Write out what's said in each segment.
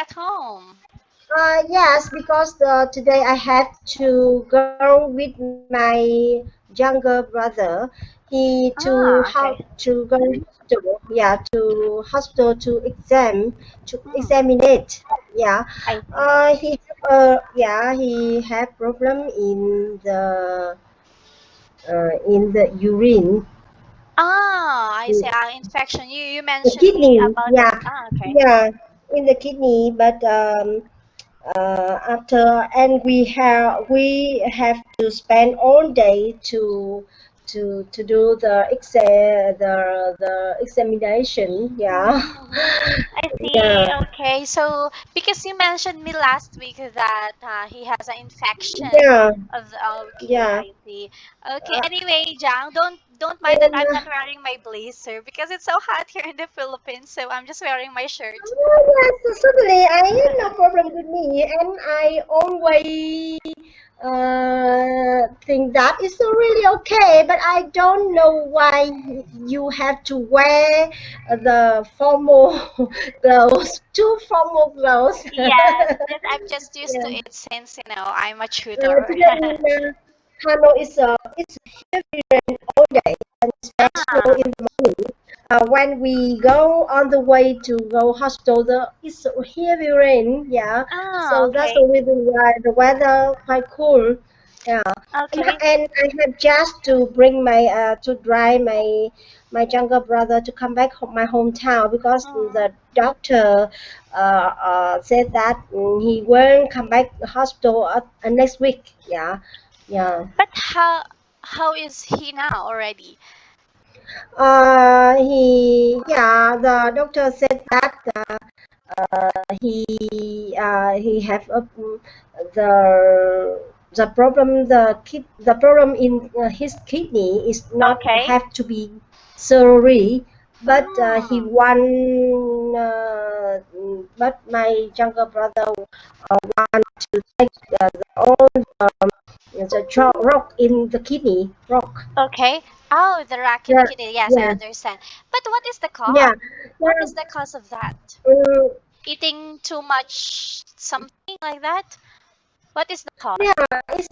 at home? Yes, because today I have to go with my younger brother. He to Ah, how okay. to go hospital. Yeah, to hospital to Hmm, examinate. Yeah, I see. he have problem in the urine. Ah, I see. Infection. You The mentioned me kidney, about that. yeah, Ah, okay. yeah, in the kidney. But after and we have to spend all day to do the examination. Yeah, Mm-hmm. I see. yeah, Okay. So because you mentioned me last week that he has an infection yeah, of okay, yeah. I see. Okay. Anyway, Jang, don't mind that I'm And not wearing my blazer because it's so hot here in the Philippines, so I'm just wearing my shirt. yes, certainly, I have no problem with me, and I always think that is really okay. But I don't know why you have to wear the formal clothes, two formal clothes. Yes, but I'm just used to Yeah. it since I'm a tutor. Today in Hanoi it's heavy rain all day, and especially Ah, in the morning. When we go on the way to go hospital, it's heavy rain. Yeah, so that's the okay. reason why the weather quite cool. Yeah, Okay. and I have just to bring to drive my younger brother to come back home, my hometown because Mhm. the doctor said that he won't come back the hospital next week. Yeah, yeah. But how is he now already? The doctor said that he have the the problem in his kidney is not Okay. have to be surgery, but he Mm. want but my younger brother want to take all rock in the kidney rock. Okay. Oh, the rack in the Yeah, kidney. Yes, I yeah, understand. But what is the cause? yeah. What Yeah. is the cause of that? Mm, Eating too much something like that? What is the cause? yeah, it's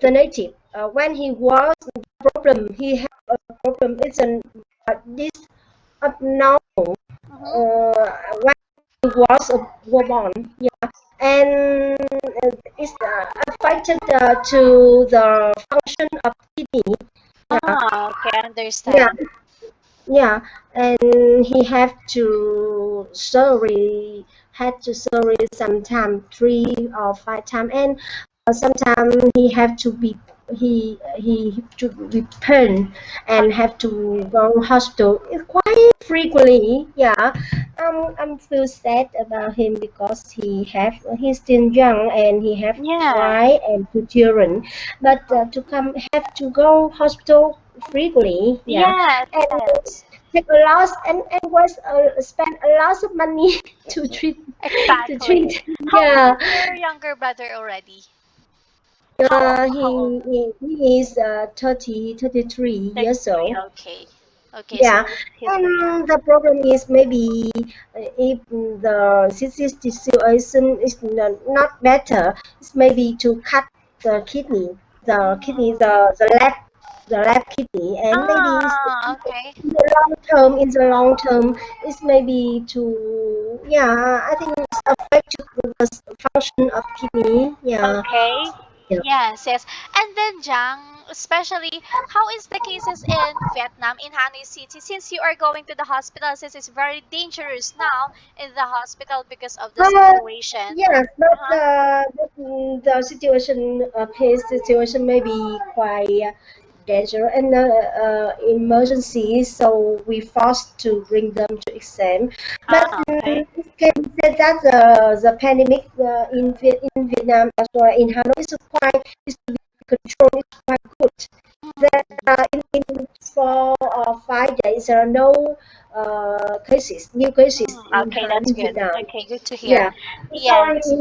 the native. When he was the problem, he had a problem. It's this abnormal Mm-hmm. when he was born. Yeah, and it's affected to the function of kidney. Yeah, Ah, okay, I yeah, understand. yeah, and he have to surgery had to surgery sometime 3 or 5 times, and sometimes he to be pain and Okay. have to go hospital. It's quite frequently. Yeah, I'm feel sad about him because he's still young and he have Yeah. wife and 2 children, but to come have to go hospital frequently. Yeah, Yes, and yes. take a loss and was spend a lot of money to treat to Exactly. treat. How old Yeah, is your younger brother already? How old? he is 33 years 33. old. Okay. Okay, Yeah, so he's still young. and the problem is maybe if the situation is not better, it's maybe to cut the kidney, Mm. the left kidney, and maybe Ah, okay. in the long term, it's maybe to yeah, I think it's affect the function of kidney. Yeah, Okay. yeah. Yes, yes. And then, Jang, especially, how is the cases in Vietnam, in Hanoi City, since you are going to the hospital, since it's very dangerous now in the hospital because of the Uh, situation? yes, but Uh-huh. the situation his situation may be quite dangerous and emergency, so we forced to bring them to exam. But Ah, okay. it can be said that the pandemic in Vietnam as well in Hanoi is to be controlled is quite good. That in 4 or 5 days there are no new cases Okay, that's in good. Vietnam. Okay, good to hear. Yeah, it's only Yes.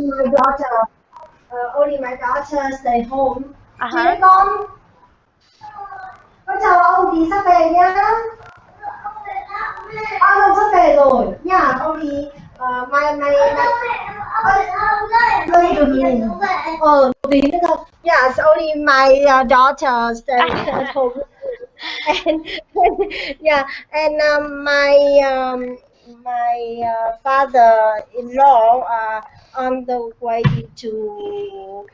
only my daughter stay home. Chị Uh-huh. ơi con chào ông tí sắp về nhá. Ông sắp về rồi. Nhà ông thì Oh, yeah, it's only my daughter staying at home. And yeah, and my father-in-law on the way to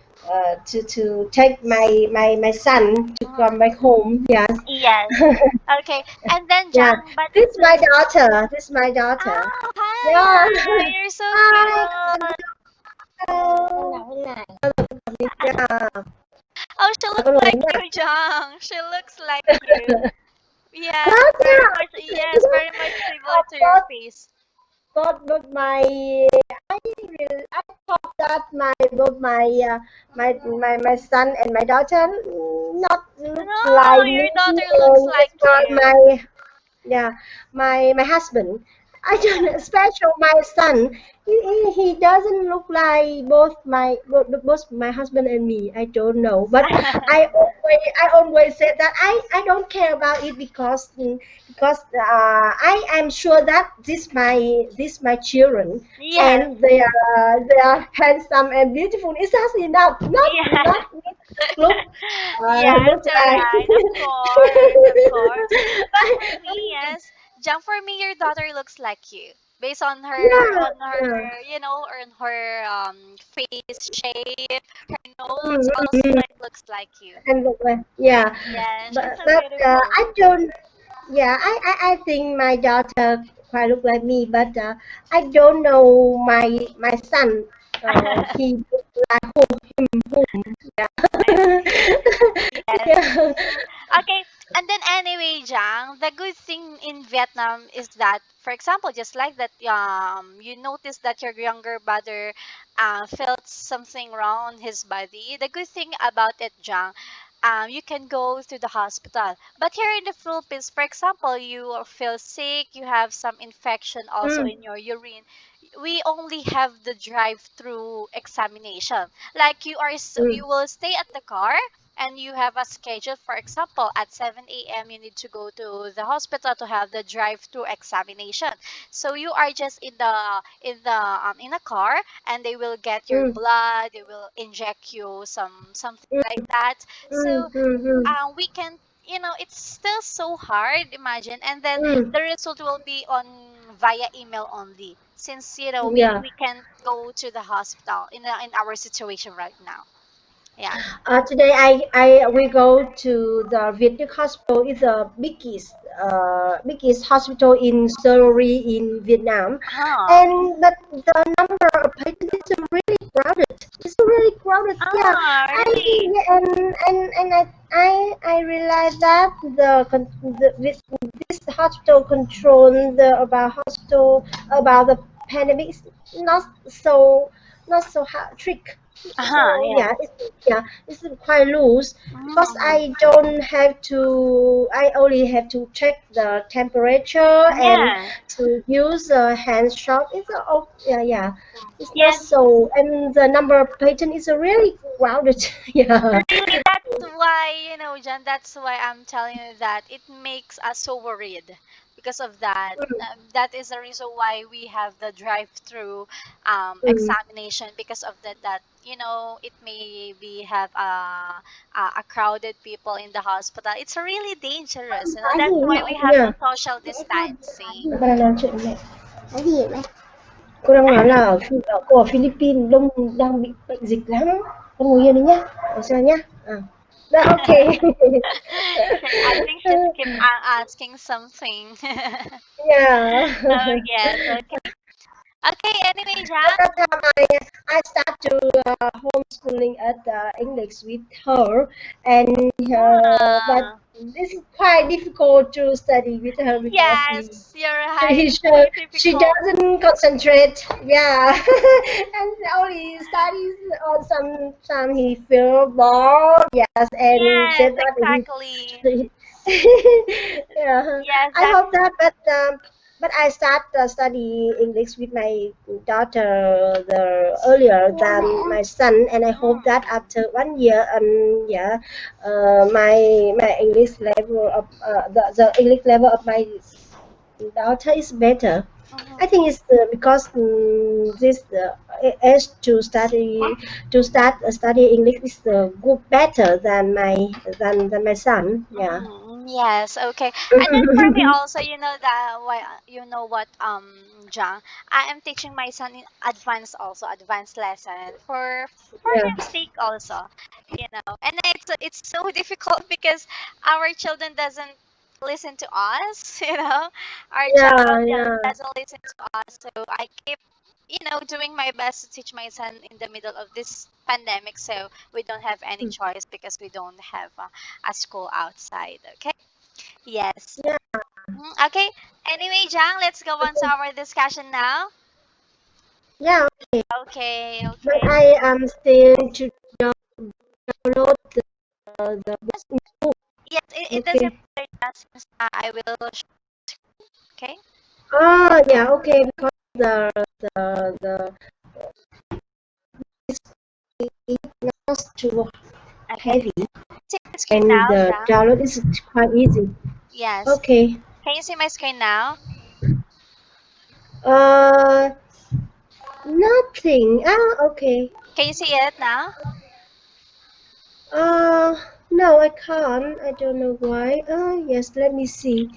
take my son to come Mhm. back home. Yes. Yes. Okay. And then Yeah, Jang, but this is my daughter. This is my daughter. oh Yeah. hi, you're so Hi. cute. Hello. Yeah. Oh, she Có looks lời like nha. you, Jang. She looks like you. Yes, That's very yeah. much. Yes, very much similar to your Both, face. both my I thought that my son and my daughter not look No, like me, your daughter looks and like it's not you. yeah my husband. I don't know, especially my son. He doesn't look like both my husband and me. I don't know, but I always said that I don't care about it because I am sure that this my children, Yes. and they are handsome and beautiful. Is that enough? Yes. Not look Yes, look you're like. right. Of course, of course. But for me, yes, Jang, for me, your daughter looks like you. Based Yeah, on yeah. her, on her face shape, her nose, Mm, also mm, mm. it looks like you. And yeah, Yeah, she's but so but beautiful. I don't. Yeah, I think my daughter quite look like me, but I don't know my son. He look like whom? I Yeah. see. Yes. Yeah. Okay, and then anyway, Jang, the good thing in Vietnam is that, for example, just like that, you notice that your younger brother felt something wrong on his body. The good thing about it, Jang, you can go to the hospital. But here in the Philippines, for example, you feel sick, you have some infection also Mm, in your urine. We only have the drive-through examination. Like mm, you will stay at the car and you have a schedule. For example, at 7 a.m. you need to go to the hospital to have the drive-through examination. So you are just in a car, and they will get your mm, blood, they will inject you something mm, like that. mm, So mm, we can, it's still so hard, imagine. And then mm, the result will be on via email only, since we yeah. we can't go to the hospital in our situation right now. Yeah. Today I we go to the Vietnam hospital. It's the biggest hospital in surgery in Vietnam, Oh. and but the number of patients is really crowded. It's really crowded. Yeah, Oh, I really? yeah, and I realized that this hospital control about the pandemic is not so hard, trick. Uh-huh, So yes. yeah, it's quite loose because Mm-hmm. I only have to check the temperature and Yes. to use a hand shot. Yeah, it's not Yes. so, and the number of patients is really crowded. Yeah. Really, that's why, John, that's why I'm telling you that it makes us so worried because of that. That is the reason why we have the drive-through Mm. examination, because of that, it may be have a crowded people in the hospital. It's really dangerous. Cái That's gì why vậy? we have the Yeah. social distancing. Bà đang nói chuyện mẹ. Cái gì vậy? Cô đang nói là cô ở Philippines đang bị bệnh dịch lắm. Con ngồi yên đấy nhá. Ở xa nhá. À. Dạ, okay. I think she's keep asking something. Oh, Yeah. yes. Okay. Okay, anyway, But Jang. that time I start to homeschooling at English with her, and but Ah, this is quite difficult to study with her because yes, you're right. she It's so she difficult. doesn't concentrate. Yeah, and only studies on some he feel bored. Yes, and Yes, said that exactly. he yeah, Yes, I that's hope that, but I start study English with my daughter earlier than my son, and I hope that mm, after 1 year, yeah, my English level of the English level of my daughter is better. Mhm. I think it's because this age to start study English is good better than my son. Yeah. Yes, okay. And then for me also, you know that why you know what, Jang, I am teaching my son in advanced also, advanced lesson for Yeah. their sake also, you know. And it's so difficult because our children doesn't listen to us, you know. Our child, Yeah. yeah, Yeah. doesn't listen to us. So I keep, doing my best to teach my son in the middle of this pandemic. So we don't have any choice because we don't have a school outside. Okay. Yes. Yeah. Okay. Anyway, Jang, let's go on to our discussion now. Yeah. Okay. Okay. But Okay. I am still to download the Yes. book. Yes. It doesn't Okay. matter that since I will. Okay. Oh yeah. Okay. Because the not too Okay. heavy See my screen and now, the Jang. download is quite easy. Yes. Okay. Can you see my screen now? Uh, Nothing. Okay. Can you see it now? Uh, no, I can't. I don't know why. Yes. Let me see.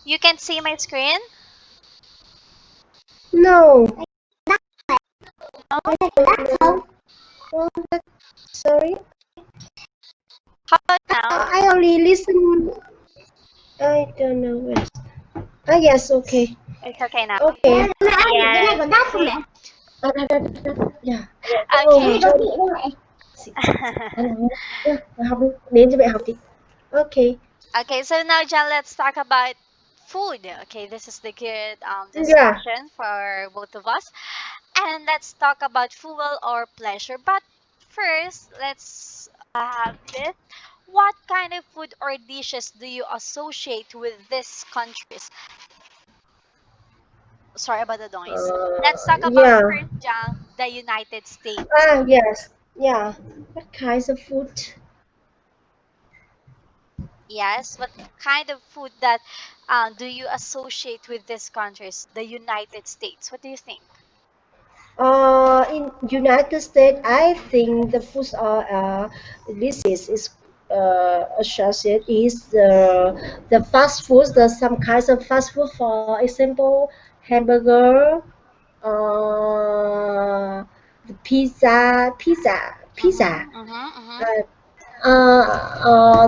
You can see my screen. No. No. I don't know. Oh, sorry. How about now? I only listen. I don't know where. Yes. Okay. It's okay now. Okay. Yes. Okay. Yeah. Okay. Học đi, đến cho mẹ học đi. Okay. Okay, so now, John, let's talk about food. Okay, this is the good Yeah. discussion for both of us. And let's talk about fuel or pleasure. But first, let's have this. What kind of food or dishes do you associate with these countries? Sorry about the noise. Let's talk about Yeah. first, John, the United States. Yes. Yeah. What kinds of food? Yes, what kind of food that do you associate with these countries? The United States. What do you think? In United States, I think the foods are is associated is the fast foods. The some kinds of fast food, for example, hamburger, the pizza. Mm-hmm, mm-hmm, mm-hmm. Uh,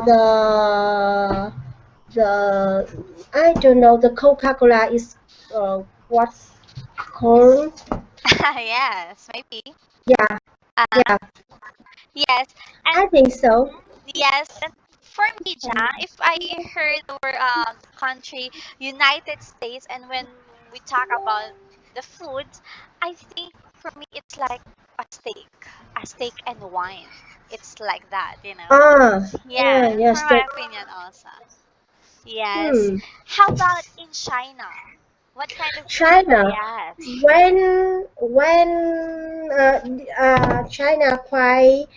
the I don't know. The Coca-Cola is what called? Yes, maybe. Yeah, Uh, yeah. yes, and I think so. yes, and for me, Ja, if I heard the word country United States, and when we talk about the food, I think for me it's like a steak and wine. It's like that, you know. Yes, for Yes. my opinion also. Yes. Hmm. How about in China? What kind of food? China. Yes. China quite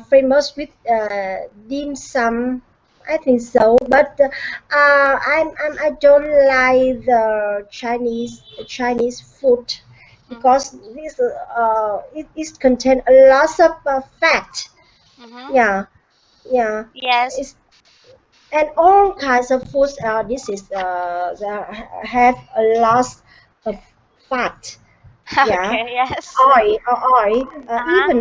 famous with dim sum. I think so, but I don't like the Chinese food because Mm-hmm. it is contain a lot of fat. Mm-hmm. Yeah, yeah. Yes. It's and all kinds of foods dishes that have a lot of fat. Yeah, Okay. Yes. oil. Uh-huh.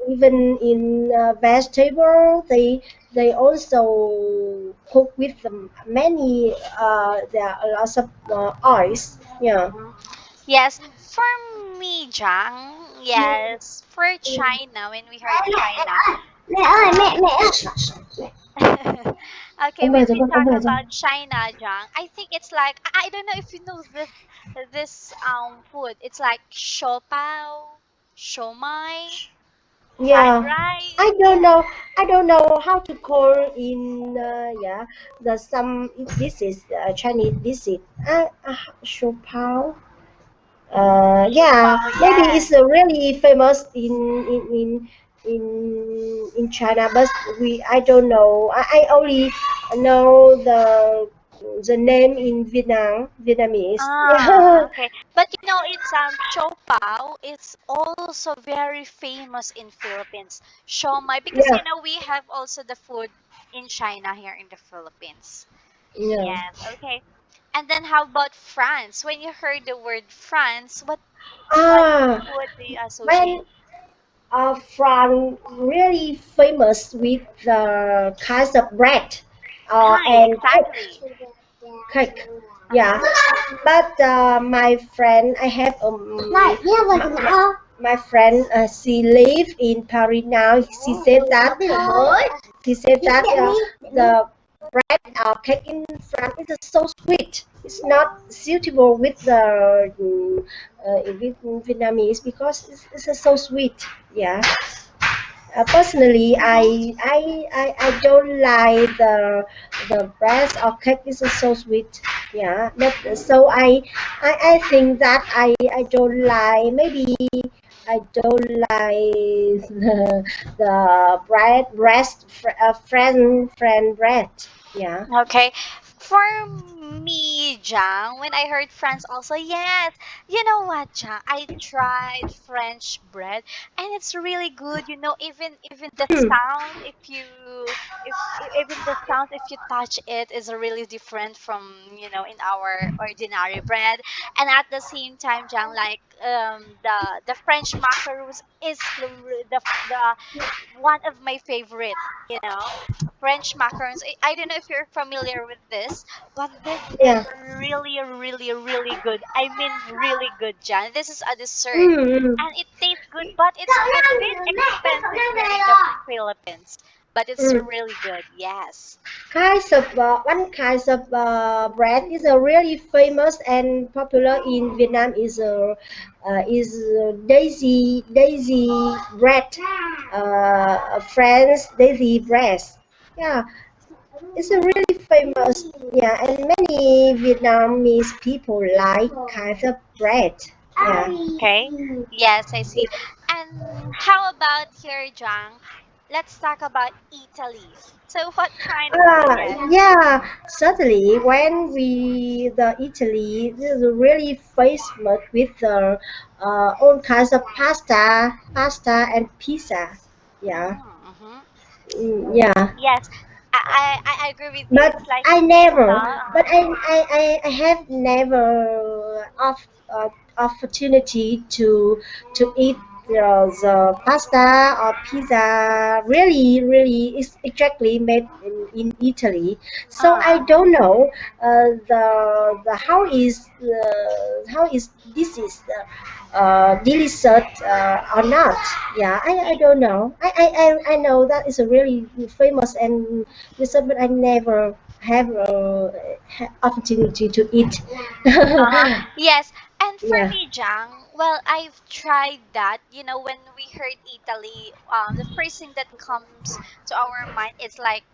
Even in vegetable, they also cook with many there are lots of oils. Yeah. Mm-hmm. Yes. For me, Jang. Yes. For China, when we heard China. Mẹ ơi, Um, mẹ. okay, Ông when về rồi we con, ông talk về rồi. about China, Jang, I think it's like I don't know if you know this food. It's like shopao, shomai, fried Yeah, rice. I don't know. I don't know how to call in yeah the some this is Chinese this is shou pao. Yeah, Shopao, maybe yes. it's really famous in China, but we I don't know. I only know the the name in Vietnamese. Ah, okay. But it's Chow Pao. It's also very famous in Philippines. Siomai, because Yeah, we have also the food in China here in the Philippines. yeah. Yes, okay. And then how about France? When you heard the word France, what Ah, food do you associate? when France really famous with the kinds of bread Hi, and exactly. cake. Yeah, Uh-huh. but my friend, I have my friend. She live in Paris now. She said that the bread cake in France is so sweet. It's not suitable with the with Vietnamese because it's so sweet. Yeah. Personally, Mm-hmm. I don't like the breast or cake is so sweet. Yeah, so I think that I don't like, maybe I don't like the breast friend bread. Yeah. Okay. For me, Jang, when I heard France also, yes. You know what, Jang? I tried French bread and it's really good. Even the Mm, sound, even the sound if you touch it is really different from, in our ordinary bread. And at the same time, Jang, like the French macaroons is the one of my favorite, French macarons. I don't know if you're familiar with this, but this is yeah. really, really, really good. I mean, really good, Jan. This is a dessert. Mm, And it tastes good, but it's a bit expensive here in the Philippines. But it's mm. really good, yes. Kinds of one kinds of bread is a really famous and popular in Vietnam is daisy bread, French daisy bread. Yeah, it's a really famous. Yeah, and many Vietnamese people like kinds of bread. Yeah. Okay. Yes, I see. And how about here, Jang? Let's talk about Italy. So what kind of food? Yes. Yeah, certainly. When the Italy is really famous with the all kinds of pasta and pizza. Yeah, Mm-hmm. yeah. Yes, I agree with you. But It's like I pizza. never, but I have never opportunity to eat the pasta or pizza really is exactly made in Italy. So I Uh-huh. don't know the how is this is delicious or not. Yeah, I Y- don't know. I know that is a really famous and delicious, but I never have opportunity to eat. Uh-huh. Yes. And for Yeah, me, Jang, well, I've tried that. When we heard Italy, the first thing that comes to our mind is like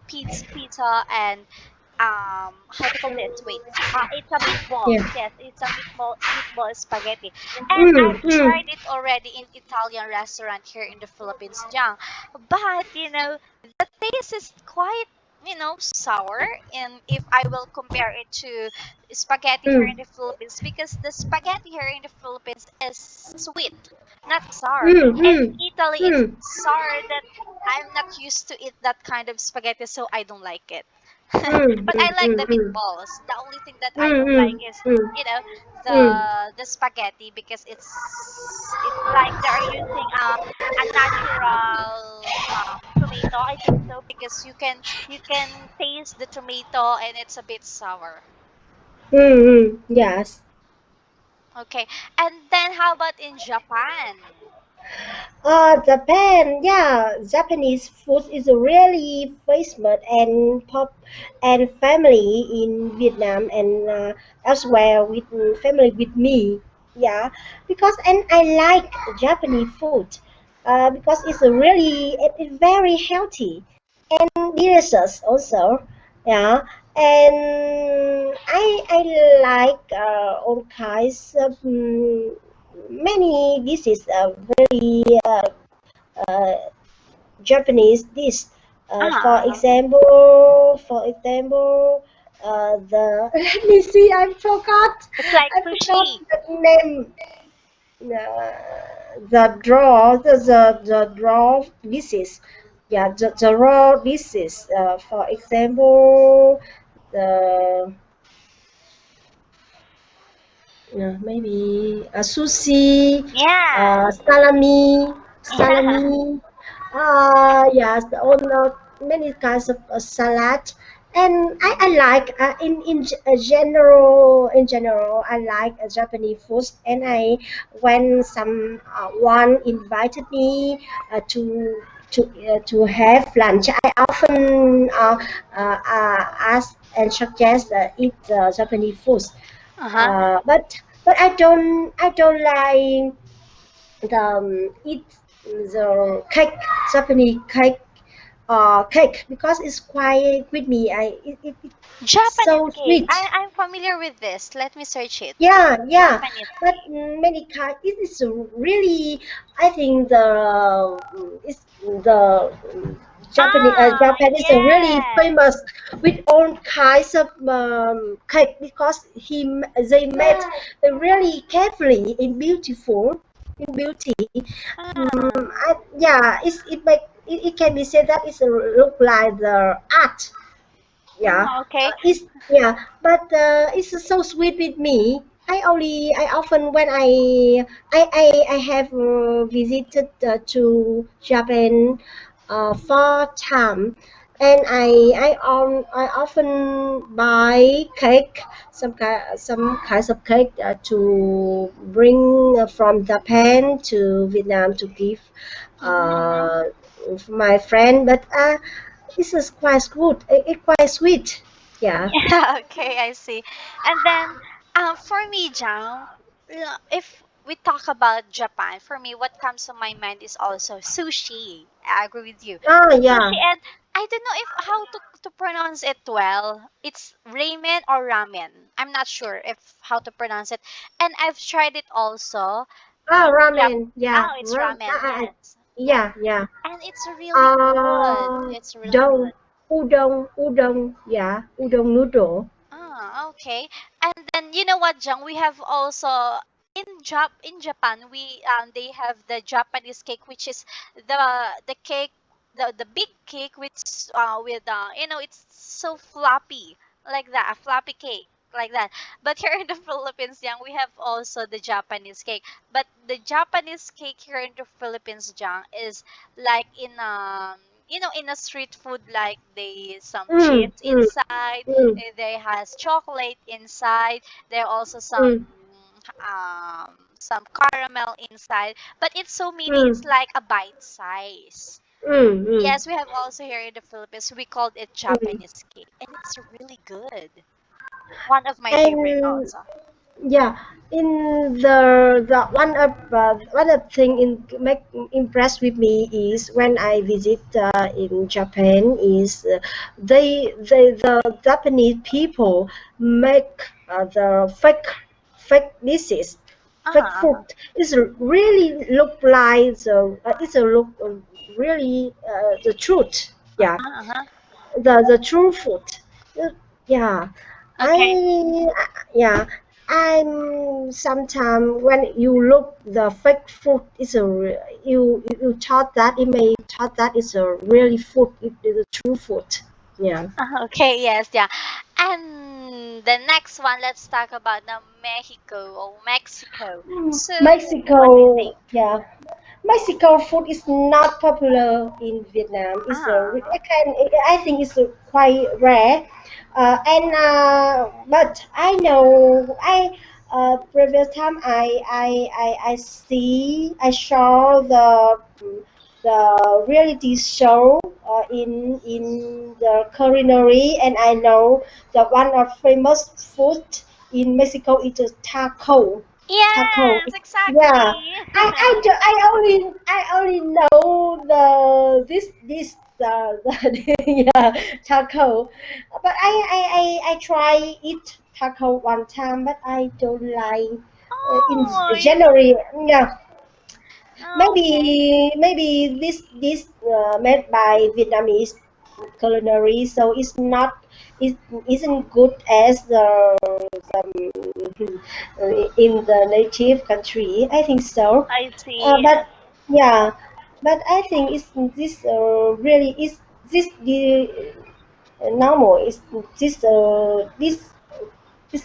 pizza and how to call this? Wait. It's a meatball. yeah. Yes, it's a meatball spaghetti. And Mm, I've mm, tried it already in Italian restaurant here in the Philippines, Jang. But the taste is quite sour, and if I will compare it to spaghetti here in mm, the Philippines, because the spaghetti here in the Philippines is sweet, not sour. mm, And mm, Italy, it's mm, sour that I'm not used to eat that kind of spaghetti, so I don't like it. mm, But I mm, like the mm, meatballs. The only thing that I mm, don't like mm, is, mm, you know, mm, the spaghetti, because it's like they are using a natural tomato, I think so, because you can taste the tomato and it's a bit sour. mm, yes. Okay. And then how about in Japan? Japan, yeah, Japanese food is really famous and pop and family in Vietnam and elsewhere with family with me. Yeah, because and I like Japanese food because it's a really it's very healthy and delicious also. Yeah, and I like all kinds of many dishes very uh, Japanese dish. Uh-huh. For example, the let me see. It's like I forgot sushi. the name. The draw the draw dishes. Yeah, the raw dishes. For example, the maybe sushi, Yeah. salami, Yeah. salami. Yes, all many kinds of salad, and I like in general I like Japanese food, and I when some one invited me to have lunch, I often ask and suggest eat Japanese food. Uh-huh. But I don't like the eat the cake Japanese cake because it's quite with me. It's Japanese so cake. sweet. I'm familiar with this. Let me search it. Yeah, Japanese but cake. many kind. It is really. I think the it's the Japan is a really Yes. famous with all kinds of cake because they made really carefully in beautiful in beauty. Ah, It can be said that it's a look like the art. Yeah, okay. it's yeah, but it's so sweet with me. I often when I have visited to Japan 4 times, and I often buy cake, some kinds of cake to bring from Japan to Vietnam to give Mm-hmm. uh, my friend, but this is quite good. It's quite sweet. Yeah. Yeah, okay, I see. And then, for me, Jang, if we talk about Japan, for me, what comes to my mind is also sushi. I agree with you. Oh Sushi, yeah. and I don't know if how to pronounce it well. It's ramen or ramen. I'm not sure if how to pronounce it. And I've tried it also. Oh Yep. ramen. Yeah. Oh, it's ramen. Yes. Yeah. Yeah, yeah. And it's really good. It's really Udon, good. udon. Yeah, udon noodle. Ah, okay. And then you know what, Jang? We have also in Japan they have the Japanese cake, which is the cake, the big cake with it's so floppy, like that, a floppy cake like that. But here in the Philippines, Jang, we have also the Japanese cake. But the Japanese cake here in the Philippines, Jang, is like in a street food, like they some Mm, chips mm, inside, mm, there has chocolate inside. There are also mm, some caramel inside. But it's so mini. It's mm, like a bite size. mm, Yes, we have also here in the Philippines. We called it mm. Japanese cake, and it's really good. One of my favorite And also. yeah, in the one of thing in make impressed with me is when I visit in Japan is the Japanese people make the fake dishes, fake food. Uh-huh. It's really look like it's a look really the truth. Yeah, Uh-huh. Uh-huh. the true food. Uh, Yeah, Okay. I yeah. I'm sometimes when you look the fake food is you thought that it may thought that is a really food, it is a true food. Yeah. Okay. Yes. Yeah. And the next one, let's talk about the Mexico or Mexico. So, what do you Mexico, think? yeah. Mexico food is not popular in Vietnam. Ah. I think it's quite rare. But I know previous time I saw the reality show in the culinary, and I know that one of famous food in Mexico is a taco. Yes, Yeah, exactly. I only know the this yeah, taco, but I try eat taco one time, but I don't like in Oh, January. Yeah, okay. maybe this made by Vietnamese. culinary, so it's not it isn't good as in the native country. I think so. I see. But yeah, but I think it's this really is this the normal is this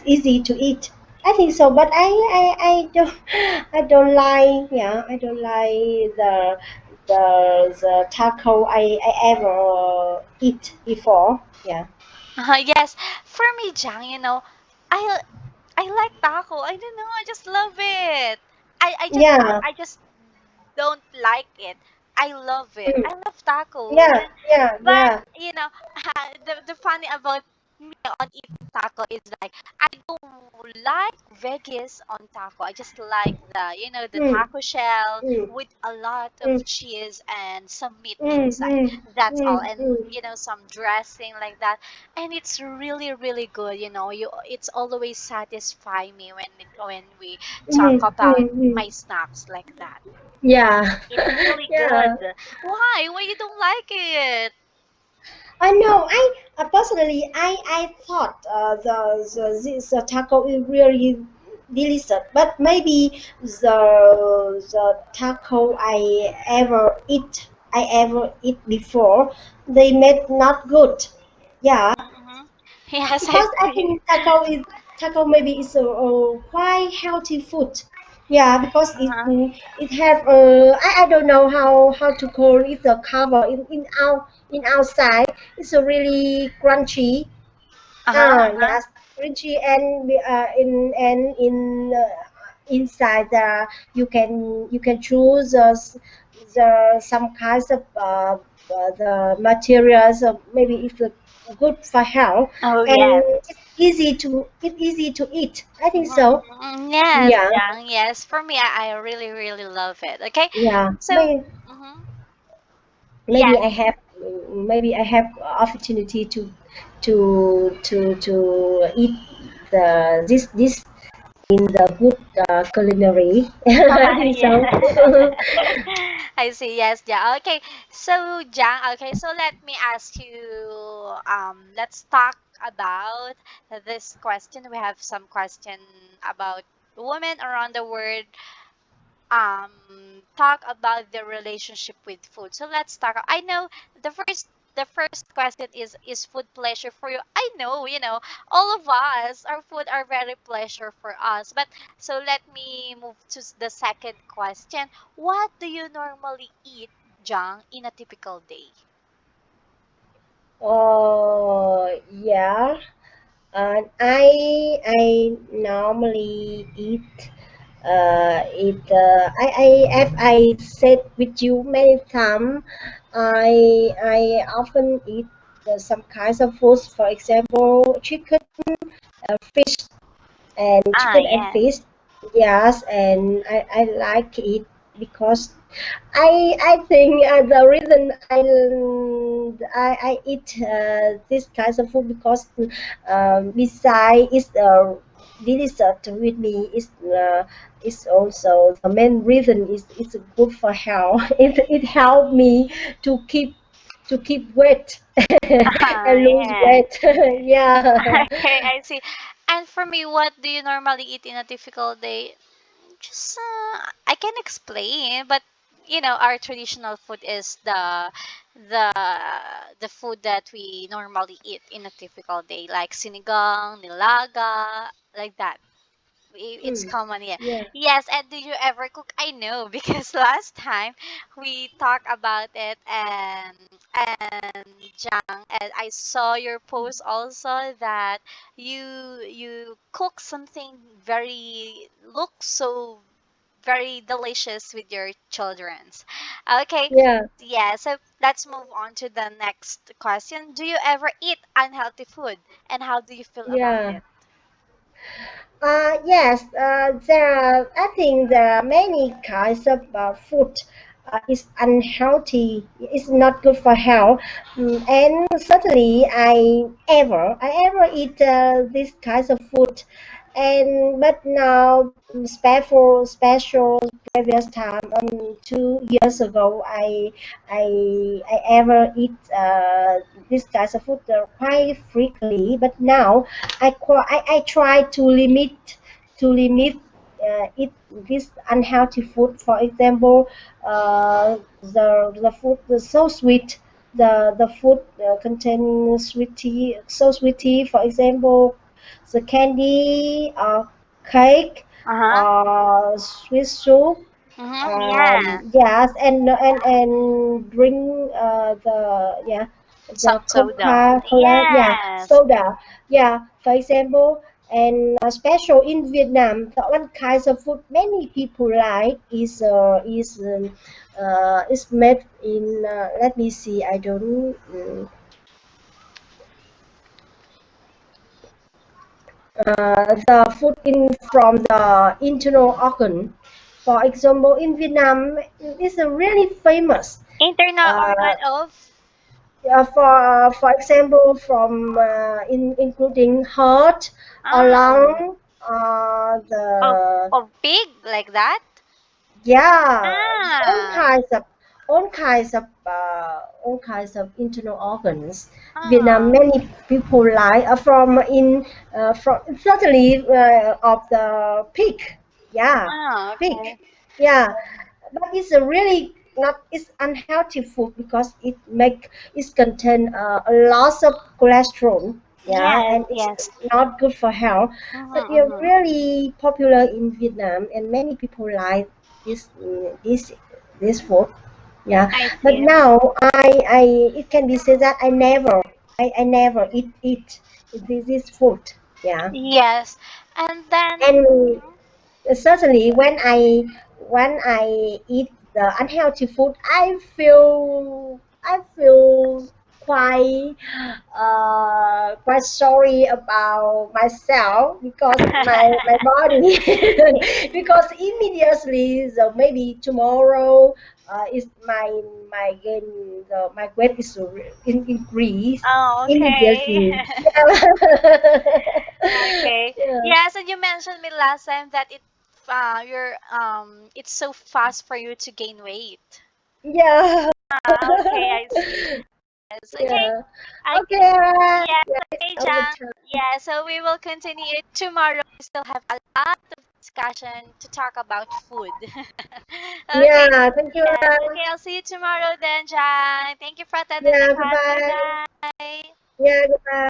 easy to eat. I think so, but I don't I don't like the taco I ever eat before. Yeah. Yes, for me, Jang, I I like taco. I don't know. I just love it. Yeah. I just don't like it. I love it. Mm. I love taco. Yeah. Yeah. But Yeah. the funny about me on eating taco is like I don't like veggies on taco. I just like the Mm. taco shell Mm. with a lot of Mm. cheese and some meat Mm. inside. Mm. That's all. Mm. And Mm. some dressing like that. And it's really, really good. It's always satisfy me when we talk Mm. about Mm. Mm. my snacks like that. Yeah. It's really Yeah. good. Why? Why you don't like it? I know. I personally, I thought the taco is really delicious, but maybe the taco I ever eat before, they made not good. Yeah, Hmm. Yes, I because I see. think taco maybe is a quite healthy food. Yeah, because Uh-huh. it have I don't know how to call it the cover in outside. It's a really crunchy. Uh-huh. Uh-huh. Yes, crunchy and inside you can choose some kinds of the materials. Maybe it's good for health Oh, and yes. it's easy to eat. I think so. Yes, Yeah, Yang, yes. For me, I really, really love it. Okay. yeah. So, mhm. Maybe Yes. I have maybe I have opportunity to eat this in the good culinary. I think Yeah. so. I see. Yes, yeah. Okay. So, Jang, okay, so let me ask you, let's talk about this question. We have some question about women around the world talk about their relationship with food. So let's talk. I know the first question is food pleasure for you. I know, all of us our food are very pleasure for us. But so let me move to the second question. What do you normally eat, Jang, in a typical day? Oh yeah. I normally as I said with you many times, I often eat some kinds of foods. For example, fish Ah, chicken and yes. fish. Yes, and I like it because I think the reason I eat this kinds of food because besides it's delicious with me is also the main reason is it's good for health. It helped me to keep weight Ah, and lose yes. weight. Yeah. Okay, I see. And for me, what do you normally eat in a typical day? Just I can explain, but our traditional food is the the food that we normally eat in a typical day, like sinigang, nilaga, like that. It's Mm, common, yeah. yeah. Yes, and do you ever cook? I know because last time we talked about it, and Jang, and I saw your post also that you cook something very looks so very delicious with your children's. Okay. Yeah. Yeah, so let's move on to the next question. Do you ever eat unhealthy food and how do you feel about Yeah. it? Yes, I think there are many kinds of food is unhealthy. It's not good for health. And certainly, I ever eat this kinds of food. And but now special previous time 2 years ago I ever eat this kind of food quite frequently, but now I try to limit eat this unhealthy food. For example, the food is so sweet. The food contains sweetie, so sweetie. For example, the candy, cake, Uh-huh. sweet soup. Mm-hmm. Yeah. Yes, and drink the Some soda. Coca-Cola, yeah, Yes. soda, yeah. For example, and special in Vietnam, the one kind of food many people like is made in. Let me see. I don't. The food in from the internal organ. For example, in Vietnam, it's a really famous. Internal Uh, organ of for example, from including heart, or ah lung, of the pig like that. yeah, all Ah. kinds of all kinds of internal organs. Vietnam, Ah. many people like from certainly of the pig. Yeah, Ah. pig. Okay. Yeah, but it's a really not it's unhealthy food because it contain a lot of cholesterol. Yeah, Yes. and it's Yes. not good for health. Mm-hmm, But they're mm-hmm. really popular in Vietnam, and many people like this mm, this this food. Yeah, I but see. now I it can be said that I never eat this food. Yeah, Yes. And then and certainly when I eat the unhealthy food, I feel quite sorry about myself because my body because immediately, so maybe tomorrow is my weight is increase oh, okay. immediately. Yeah. Okay. Yeah. Yes, and you mentioned me last time that you're it's so fast for you to gain weight. Yeah. Ah, okay, I see. Yes, okay. Yeah. I Okay, alright. yes, Yeah, it's okay, over Jang. time. Yeah, so we will continue it tomorrow. We still have a lot of discussion to talk about food. Okay. Yeah, thank you. Yes. Okay, I'll see you tomorrow then, Jang. Thank you for attending the Yeah, class. goodbye. Goodbye. Yeah, goodbye.